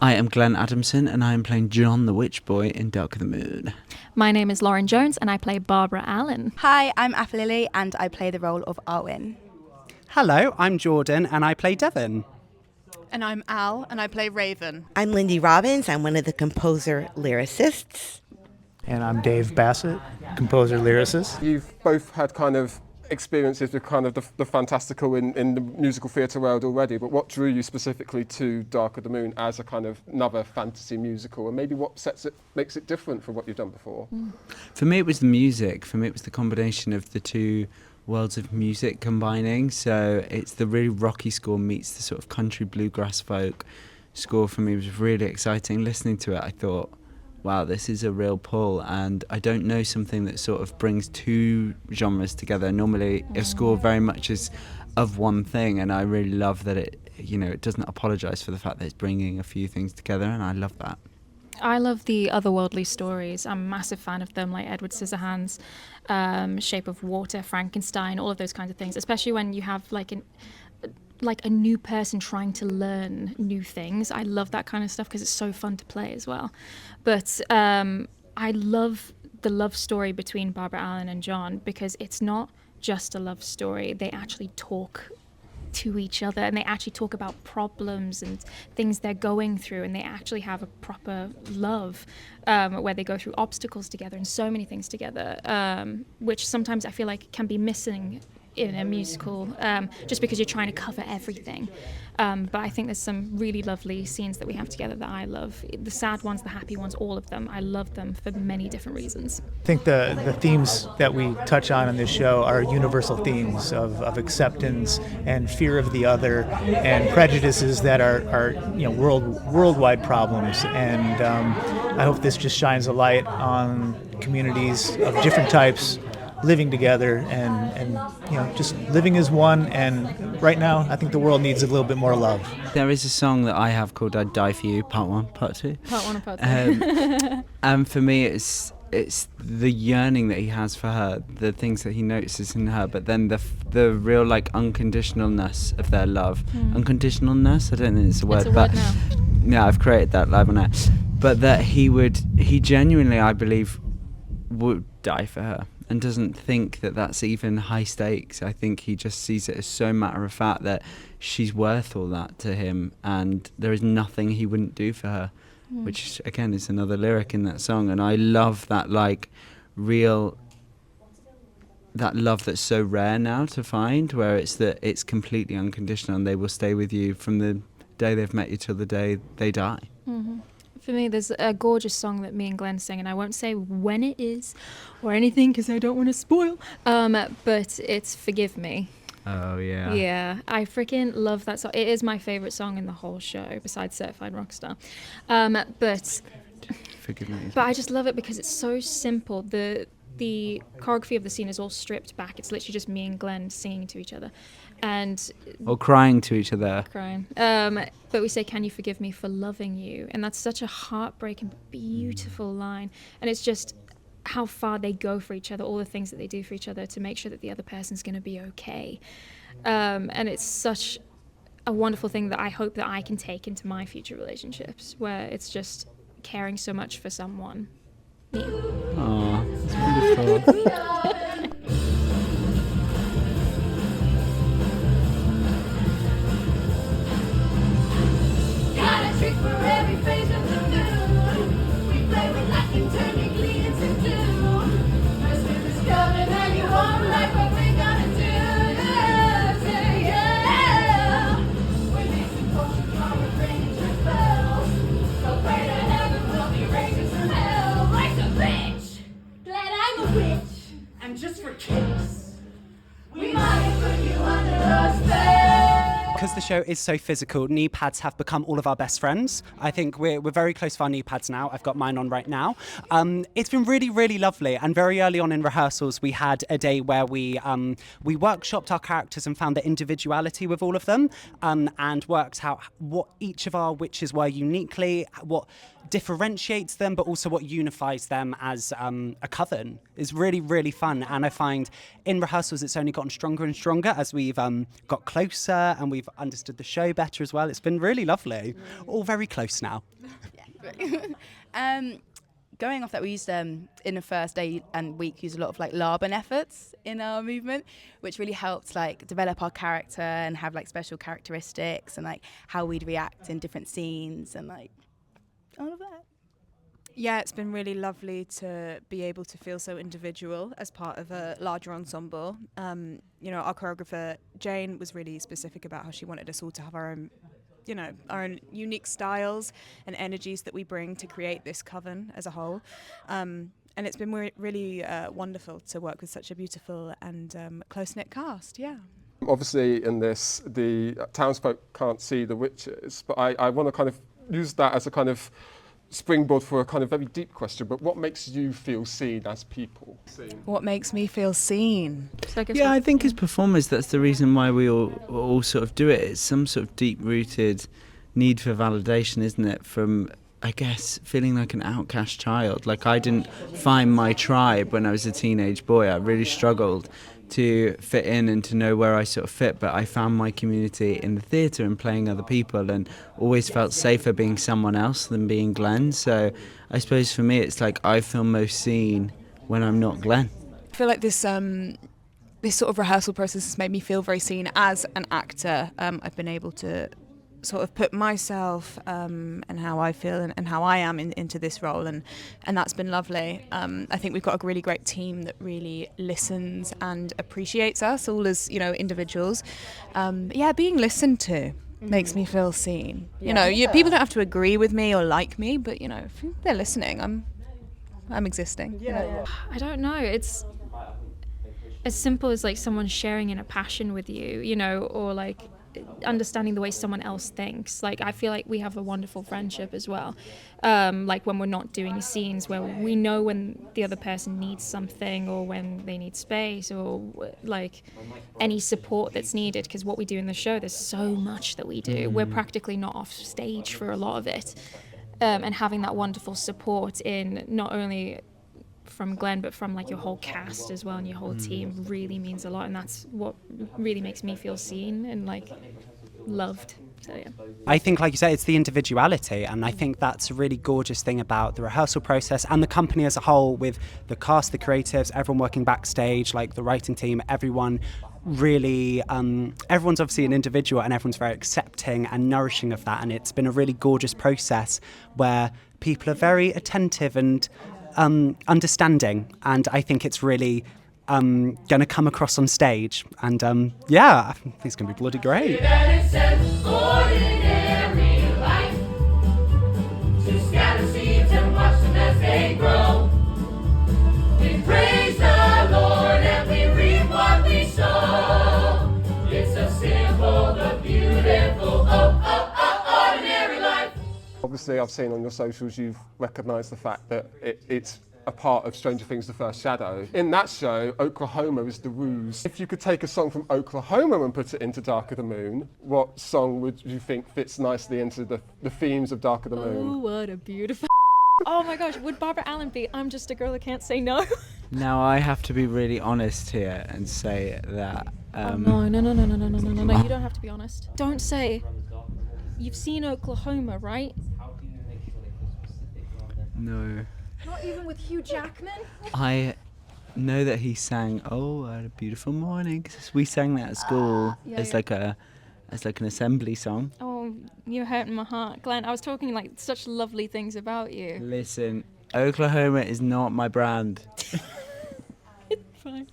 I am Glenn Adamson, and I am playing John the Witch Boy in Dark of the Moon. My name is Lauren Jones, and I play Barbara Allen. Hi, I'm Afa Lily, and I play the role of Arwen. Hello, I'm Jordan, and I play Devon. And I'm Al, and I play Raven. I'm Lindy Robbins. I'm one of the composer-lyricists. And I'm Dave Bassett, composer-lyricist. You've both had kind of experiences with kind of the fantastical in the musical theatre world already, but what drew you specifically to Dark of the Moon as a kind of another fantasy musical, and maybe what makes it different from what you've done before? For me, it was the music. For me, it was the combination of the two worlds of music combining. So it's the really rocky score meets the sort of country bluegrass folk score. For me, was really exciting. Listening to it, I thought, wow, this is a real pull, and I don't know something that sort of brings two genres together. Normally a score very much is of one thing, and I really love that it doesn't apologise for the fact that it's bringing a few things together, and I love that. I love the otherworldly stories. I'm a massive fan of them, like Edward Scissorhands, Shape of Water, Frankenstein, all of those kinds of things, especially when you have like a new person trying to learn new things. I love that kind of stuff because it's so fun to play as well. But I love the love story between Barbara Allen and John because it's not just a love story. They actually talk to each other, and they actually talk about problems and things they're going through, and they actually have a proper love where they go through obstacles together and so many things together, which sometimes I feel like can be missing in a musical, just because you're trying to cover everything. But I think there's some really lovely scenes that we have together that I love. The sad ones, the happy ones, all of them. I love them for many different reasons. I think the themes that we touch on in this show are universal themes of acceptance and fear of the other and prejudices that are worldwide problems. And I hope this just shines a light on communities of different types living together and just living as one. And right now, I think the world needs a little bit more love. There is a song that I have called "I'd Die for You," Part 1, Part 2. Part 1 and Part 2. And for me, it's the yearning that he has for her, the things that he notices in her, but then the real like unconditionalness of their love. Unconditionalness? I don't think it's a word, It's a word now. Yeah, I've created that live on air. But that he genuinely, I believe, would die for her, and doesn't think that that's even high stakes. I think he just sees it as so matter of fact that she's worth all that to him, and there is nothing he wouldn't do for her, which again is another lyric in that song. And I love that that love that's so rare now to find, where it's completely unconditional and they will stay with you from the day they've met you till the day they die. For me, there's a gorgeous song that me and Glenn sing, and I won't say when it is or anything because I don't want to spoil, but it's Forgive Me. Oh, yeah. Yeah, I freaking love that song. It is my favourite song in the whole show, besides Certified Rockstar. But Forgive me. I just love it because it's so simple. The choreography of the scene is all stripped back. It's literally just me and Glenn singing to each other. Or crying to each other. Crying. But we say, "Can you forgive me for loving you?" And that's such a heartbreaking, beautiful line. And it's just how far they go for each other, all the things that they do for each other to make sure that the other person's going to be okay. And it's such a wonderful thing that I hope that I can take into my future relationships, where it's just caring so much for someone. Yeah. Oh, that's beautiful. Trick for every phase of the moon. We play with light and turn your glee into doom. First we discover that you won't like what we're gonna do. Say yeah. When these impulsions come with rage and bells, so pray to heaven we'll be raging from hell. Like a bitch. Glad I'm a witch. And just for kicks, we might have put you under a spell. Because the show is so physical, knee pads have become all of our best friends. I think we're very close to our knee pads now. I've got mine on right now. It's been really, really lovely. And very early on in rehearsals, we had a day where we workshopped our characters and found their individuality with all of them, and worked out what each of our witches were uniquely, what differentiates them, but also what unifies them as a coven. Is really, really fun. And I find in rehearsals it's only gotten stronger and stronger as we've got closer and we've understood the show better as well. It's been really lovely. All very close now. Going off that, we used in the first day and week use a lot of like Laban efforts in our movement, which really helped like develop our character and have like special characteristics and like how we'd react in different scenes and like all of that. Yeah, it's been really lovely to be able to feel so individual as part of a larger ensemble. Our choreographer Jane was really specific about how she wanted us all to have our own unique styles and energies that we bring to create this coven as a whole. And it's been really wonderful to work with such a beautiful and close-knit cast, yeah. Obviously in this, the townsfolk can't see the witches, but I want to kind of use that as a kind of springboard for a kind of very deep question, but what makes you feel seen as people? What makes me feel seen? Yeah, I think as performers, that's the reason why we all sort of do it. It's some sort of deep-rooted need for validation, isn't it? From, I guess, feeling like an outcast child. Like, I didn't find my tribe when I was a teenage boy. I really struggled to fit in and to know where I sort of fit, but I found my community in the theatre and playing other people, and always felt safer being someone else than being Glenn. So I suppose for me it's like I feel most seen when I'm not Glenn. I feel like this sort of rehearsal process has made me feel very seen as an actor. I've been able to sort of put myself and how I feel and how I am into this role, and that's been lovely. I think we've got a really great team that really listens and appreciates us all as individuals. Being listened to makes me feel seen. People don't have to agree with me or like me, but if they're listening, I'm existing. I don't know. It's as simple as like someone sharing in a passion with you, or like understanding the way someone else thinks. Like, I feel like we have a wonderful friendship as well. Like when we're not doing scenes, where we know when the other person needs something or when they need space or like any support that's needed, because what we do in the show, there's so much that we do. We're practically not off stage for a lot of it. And having that wonderful support in not only from Glenn but from like your whole cast as well and your whole team really means a lot, and that's what really makes me feel seen and like loved. So yeah, I think, like you said, it's the individuality, and I think that's a really gorgeous thing about the rehearsal process and the company as a whole, with the cast, the creatives, everyone working backstage, like the writing team, everyone really everyone's obviously an individual and everyone's very accepting and nourishing of that, and it's been a really gorgeous process where people are very attentive and understanding, and I think it's really going to come across on stage, and I think it's going to be bloody great. Ordinary life, to scatter seeds and watch them as they grow. We praise the Lord and we reap what we sow. It's a simple but beautiful, ordinary life. Obviously, I've seen on your socials you've recognised the fact that it's a part of Stranger Things: The First Shadow. In that show, Oklahoma is the ruse. If you could take a song from Oklahoma and put it into Dark of the Moon, what song would you think fits nicely into the themes of Dark of the Moon? oh, what a beautiful oh my gosh, would Barbara Allen be I'm Just a Girl That Can't Say No? Now I have to be really honest here and say that No, you don't have to be honest. Don't say you've seen Oklahoma, right? no, Not even with Hugh Jackman? I know that he sang "Oh, What a Beautiful Morning." 'Cause we sang that at school as like an assembly song. Oh, you're hurting my heart, Glenn. I was talking like such lovely things about you. Listen, Oklahoma is not my brand. Fine.